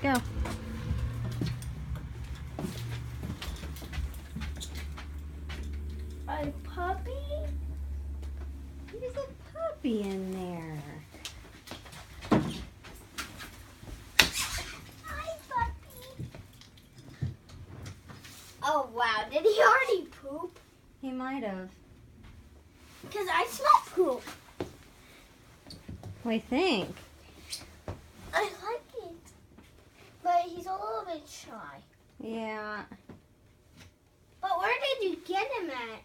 go. A puppy? There's a puppy in there. Hi, puppy. Oh, wow. Did he already poop? He might have. Because I smell poop. What do you think? I like it. But he's a little bit shy. Yeah. But where did you get him at?